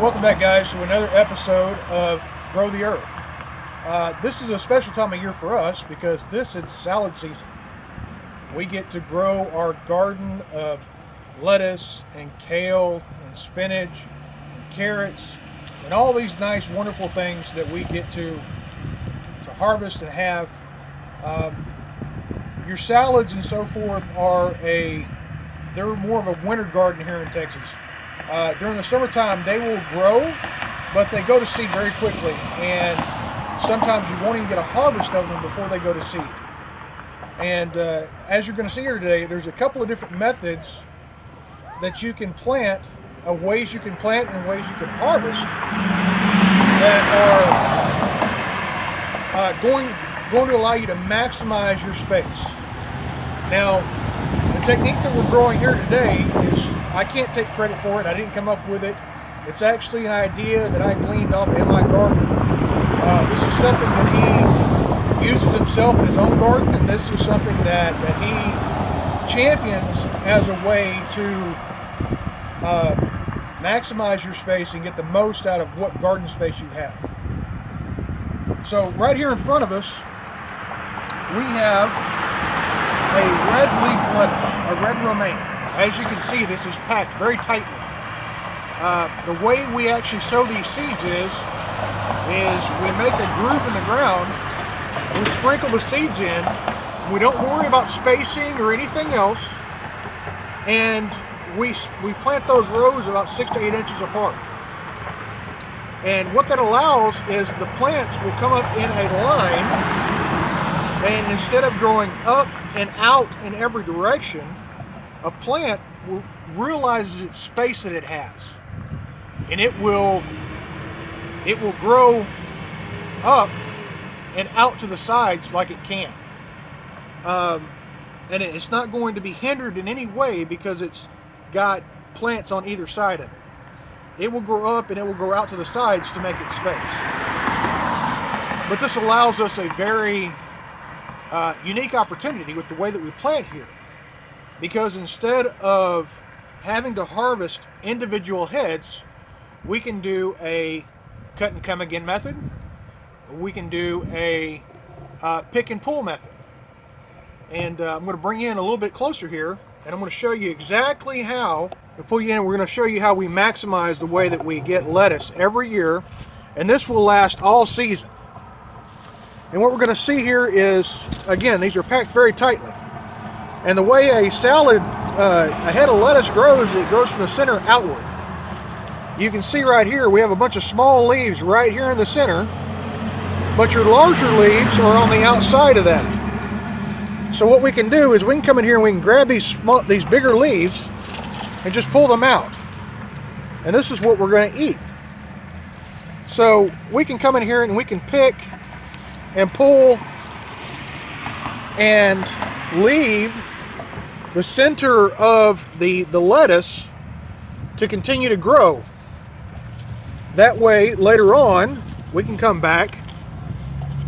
Welcome back, guys, to another episode of Grow the Earth. This is a special time of year for us because this is salad season. We get to grow our garden of lettuce and kale and spinach and carrots and all these nice, wonderful things that we get to harvest and have. Your salads and so forth they're more of a winter garden here in Texas. During the summertime, they will grow, but they go to seed very quickly, and sometimes you won't even get a harvest of them before they go to seed. And as you're going to see here today, there's a couple of different methods that you can plant, ways you can plant and ways you can harvest that are going to allow you to maximize your space. Now, the technique that we're growing here today is, I can't take credit for it. I didn't come up with it. It's actually an idea that I gleaned off in my garden. This is something that he uses himself in his own garden, and this is something that he champions as a way to maximize your space and get the most out of what garden space you have. So right here in front of us, we have a red leaf lettuce, a red romaine. As you can see, this is packed very tightly. The way we actually sow these seeds is we make a groove in the ground, we sprinkle the seeds in, we don't worry about spacing or anything else, and we plant those rows about 6 to 8 inches apart. And what that allows is the plants will come up in a line, and instead of growing up and out in every direction, a plant realizes its space that it has, and it will grow up and out to the sides like it can. And it's not going to be hindered in any way because it's got plants on either side of it. It will grow up and it will grow out to the sides to make its space. But this allows us a very unique opportunity with the way that we plant here, because instead of having to harvest individual heads, we can do a cut and come again method. We can do a pick and pull method. And I'm going to bring you in a little bit closer here, and I'm going to show you exactly how to pull you in. We're going to show you how we maximize the way that we get lettuce every year, and this will last all season. And what we're going to see here is, again, these are packed very tightly. And the way a salad, a head of lettuce grows, it grows from the center outward. You can see right here, we have a bunch of small leaves right here in the center, but your larger leaves are on the outside of that. So what we can do is we can come in here and we can grab these bigger leaves and just pull them out. And this is what we're going to eat. So we can come in here and we can pick and pull and leave the center of the lettuce to continue to grow. That way later on we can come back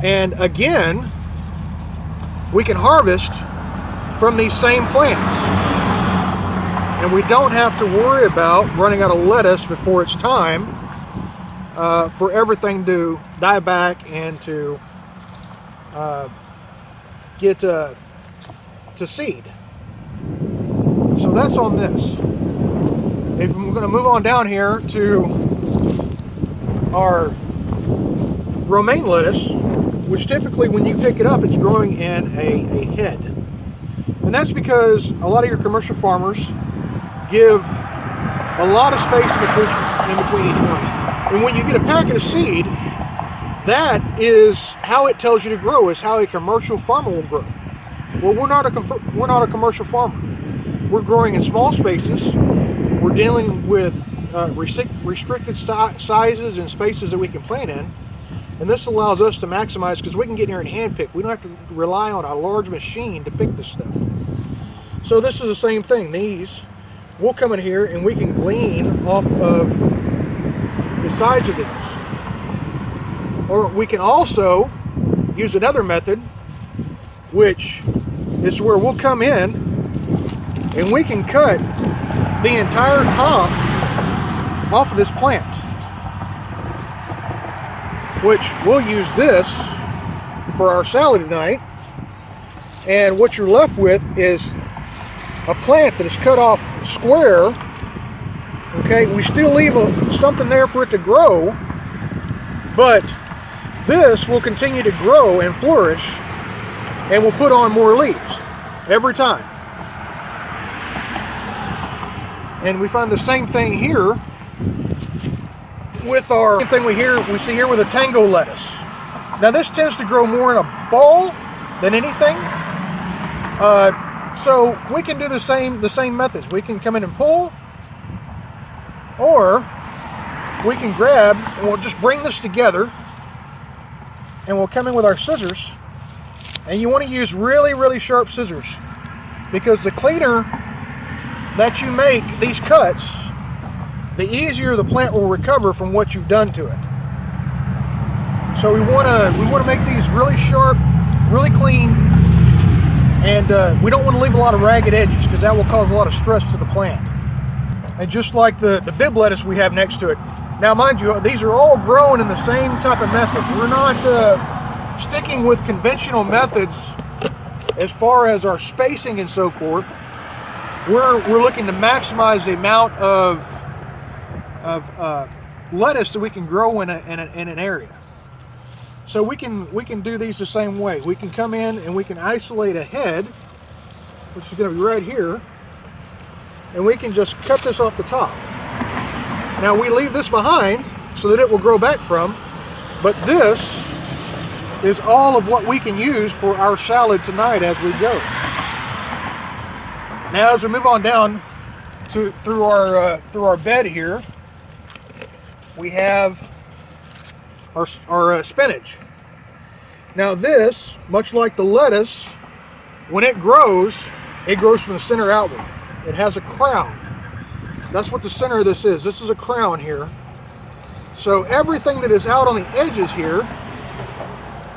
and again we can harvest from these same plants, and we don't have to worry about running out of lettuce before it's time for everything to die back and to get to seed. So that's on this. If we're going to move on down here to our romaine lettuce, which typically when you pick it up, it's growing in a head. And that's because a lot of your commercial farmers give a lot of space in between each one. And when you get a packet of seed, that is how it tells you to grow, is how a commercial farmer will grow. Well, we're not a commercial farmer. We're growing in small spaces. We're dealing with restricted sizes and spaces that we can plant in, and this allows us to maximize because we can get in here and hand pick. We don't have to rely on a large machine to pick this stuff. So this is the same thing. These, we'll come in here and we can glean off of the sides of these. Or we can also use another method, which is where we'll come in and we can cut the entire top off of this plant. which we'll use this for our salad tonight. And what you're left with is a plant that is cut off square. Okay, we still leave something there for it to grow, but this will continue to grow and flourish, and we'll put on more leaves every time. And we find the same thing here with our same thing we see here with a tango lettuce. Now this tends to grow more in a ball than anything. So we can do the same methods. We can come in and pull, or we can grab and we'll just bring this together, and we'll come in with our scissors. And you want to use really, really sharp scissors, because the cleaner that you make these cuts, the easier the plant will recover from what you've done to it. So we want to make these really sharp, really clean, and we don't want to leave a lot of ragged edges, because that will cause a lot of stress to the plant. And just like the Bibb lettuce we have next to it. Now mind you, these are all grown in the same type of method. We're not sticking with conventional methods as far as our spacing and so forth. We're looking to maximize the amount of lettuce that we can grow in an area. So we can do these the same way. We can come in and we can isolate a head, which is going to be right here, and we can just cut this off the top. Now we leave this behind so that it will grow back from, but this is all of what we can use for our salad tonight as we go. Now as we move on down through our bed here, we have our spinach. Now this, much like the lettuce, when it grows from the center outward. It has a crown. That's what the center of this is. This is a crown here. So everything that is out on the edges here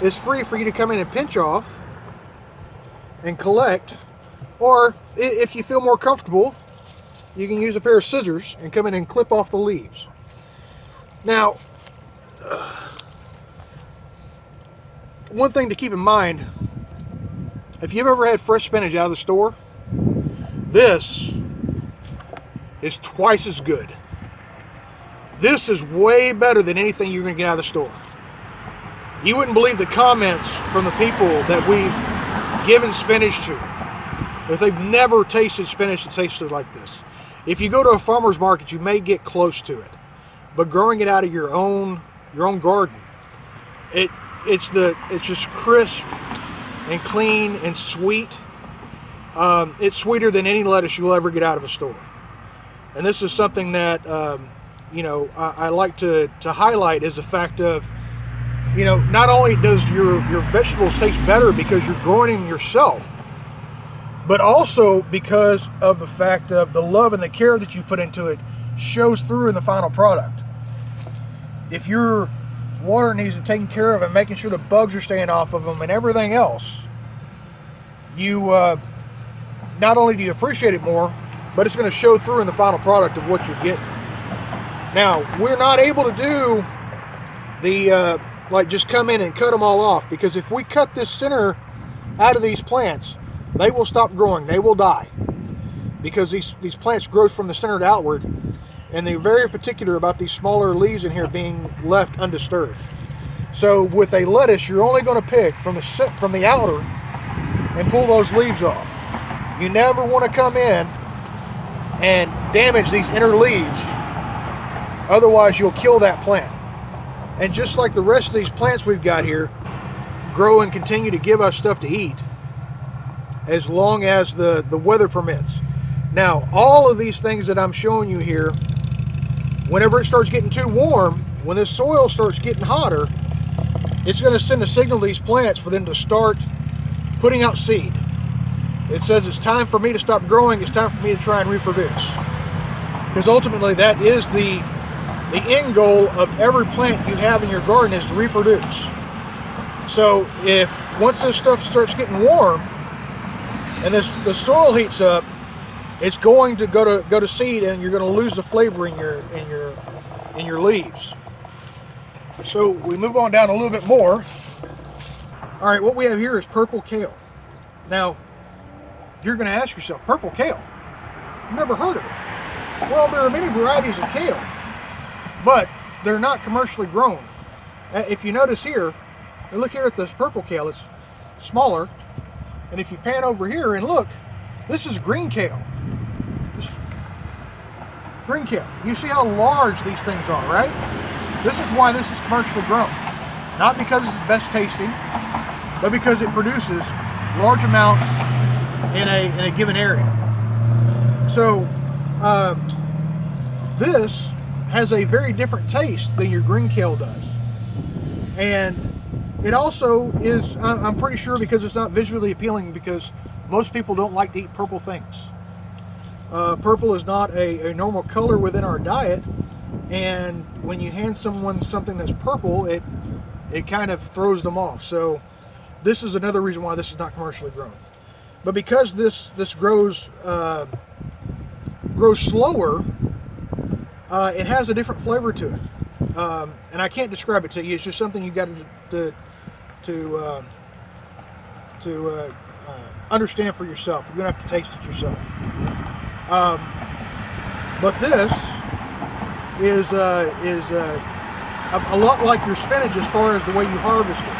is free for you to come in and pinch off and collect. Or if you feel more comfortable, you can use a pair of scissors and come in and clip off the leaves. Now, one thing to keep in mind, if you've ever had fresh spinach out of the store, this is twice as good. This is way better than anything you're going to get out of the store. You wouldn't believe the comments from the people that we've given spinach to, that they've never tasted spinach that tasted like this. If you go to a farmer's market, you may get close to it, but growing it out of your own garden, it's just crisp and clean and sweet. It's sweeter than any lettuce you'll ever get out of a store. And this is something that I like to highlight, is the fact of, not only does your vegetables taste better because you're growing them yourself, but also because of the fact of the love and the care that you put into it shows through in the final product. If you're watering these and taking care of them, making sure the bugs are staying off of them and everything else, you not only do you appreciate it more, but it's going to show through in the final product of what you're getting. Now, we're not able to do the just come in and cut them all off, because if we cut this center out of these plants, they will stop growing. They will die, because these plants grow from the center outward, and they're very particular about these smaller leaves in here being left undisturbed. So with a lettuce, you're only going to pick from the outer and pull those leaves off. You never want to come in and damage these inner leaves, otherwise you'll kill that plant. And just like the rest of these plants we've got here, grow and continue to give us stuff to eat as long as the weather permits. Now, all of these things that I'm showing you here, whenever it starts getting too warm, when this soil starts getting hotter, it's going to send a signal to these plants for them to start putting out seed. It says it's time for me to stop growing, it's time for me to try and reproduce. Because ultimately that is the end goal of every plant you have in your garden, is to reproduce. So if once this stuff starts getting warm and the soil heats up, it's going to go to seed, and you're going to lose the flavor in your leaves. So we move on down a little bit more. All right, what we have here is purple kale. Now, you're going to ask yourself, purple kale? Never heard of it. Well, there are many varieties of kale, but they're not commercially grown. If you notice here, and look here at this purple kale, it's smaller. And if you pan over here and look, this is green kale. Green kale. You see how large these things are, right? This is why this is commercially grown. Not because it's best tasting, but because it produces large amounts in a given area. So this has a very different taste than your green kale does. And it also is, I'm pretty sure, because it's not visually appealing, because most people don't like to eat purple things. Purple is not a normal color within our diet, and when you hand someone something that's purple, it kind of throws them off. So this is another reason why this is not commercially grown. But because this grows slower, it has a different flavor to it, and I can't describe it to you. It's just something you got to understand for yourself. You're gonna have to taste it yourself. But this is a lot like your spinach as far as the way you harvest it.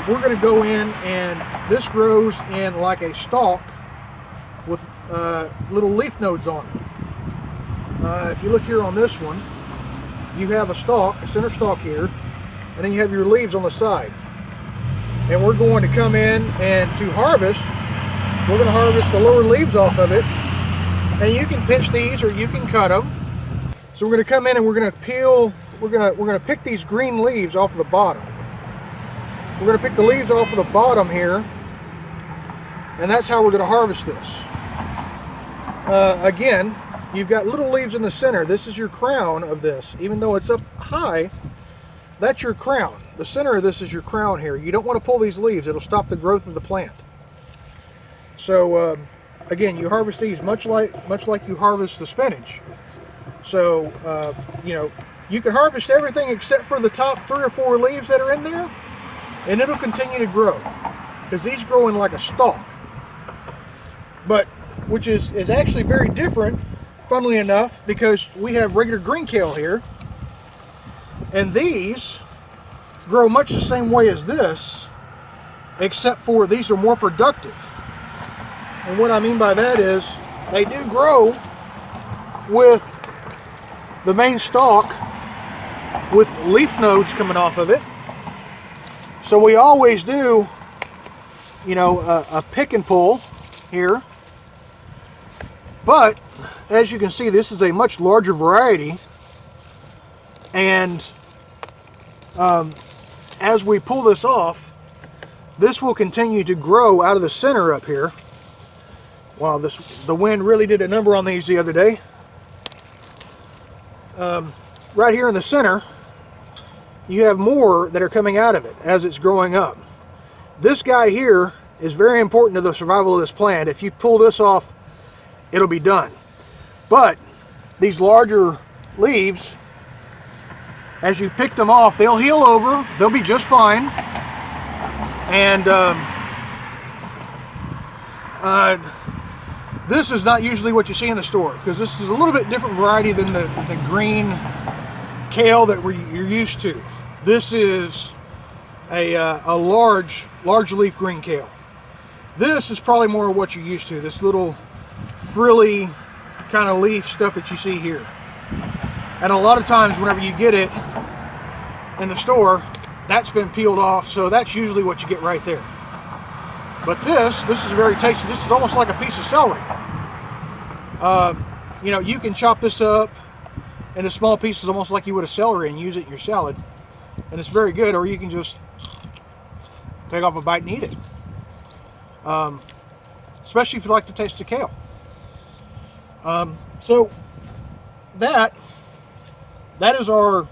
We're going to go in, and this grows in like a stalk with little leaf nodes on it. If you look here on this one, you have a stalk, a center stalk here, and then you have your leaves on the side. And we're going to come in and to harvest, we're going to harvest the lower leaves off of it. And you can pinch these or you can cut them. So we're going to come in and we're going to peel, we're going to pick these green leaves off of the bottom. We're going to pick the leaves off of the bottom here, and that's how we're going to harvest this. Again, you've got little leaves in the center. This is your crown of this. Even though it's up high, that's your crown. The center of this is your crown here. You don't want to pull these leaves. It'll stop the growth of the plant. So again, you harvest these much like you harvest the spinach. So you know, you can harvest everything except for the top 3 or 4 leaves that are in there, and it'll continue to grow because these grow in like a stalk. But which is actually very different, funnily enough, because we have regular green kale here, and these grow much the same way as this, except for these are more productive. And what I mean by that is they do grow with the main stalk with leaf nodes coming off of it. So we always do, you know, a pick and pull here. But as you can see, this is a much larger variety. And as we pull this off, this will continue to grow out of the center up here. Wow, the wind really did a number on these the other day. Right here in the center, you have more that are coming out of it as it's growing up. This guy here is very important to the survival of this plant. If you pull this off, it'll be done. But these larger leaves, as you pick them off, they'll heal over. They'll be just fine. And this is not usually what you see in the store, because this is a little bit different variety than the green kale that you're used to. This is a large leaf green kale. This is probably more of what you're used to, this little frilly kind of leaf stuff that you see here. And a lot of times whenever you get it in the store, that's been peeled off, so that's usually what you get right there. But this is very tasty. This is almost like a piece of celery. You know, you can chop this up into small pieces almost like you would a celery and use it in your salad, and it's very good. Or you can just take off a bite and eat it, especially if you like to taste the kale. So that is our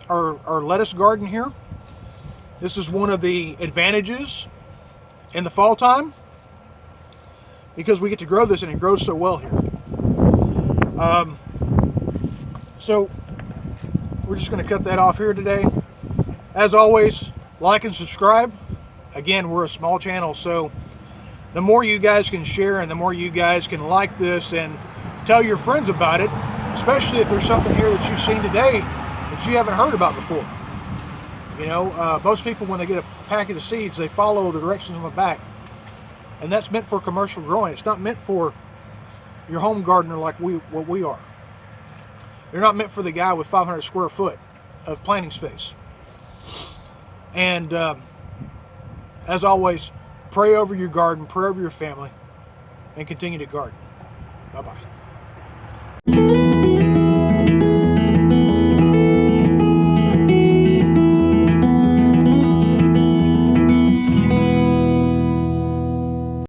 lettuce garden here. This is one of the advantages in the fall time, because we get to grow this and it grows so well here. So we're just going to cut that off here today. As always, like and subscribe. Again, we're a small channel, so the more you guys can share and the more you guys can like this and tell your friends about it, especially if there's something here that you've seen today that you haven't heard about before. You know, most people, when they get a packet of seeds, they follow the directions on the back, and that's meant for commercial growing. It's not meant for your home gardener like what we are. They're not meant for the guy with 500 square foot of planting space. And as always, pray over your garden, pray over your family, and continue to garden. Bye-bye.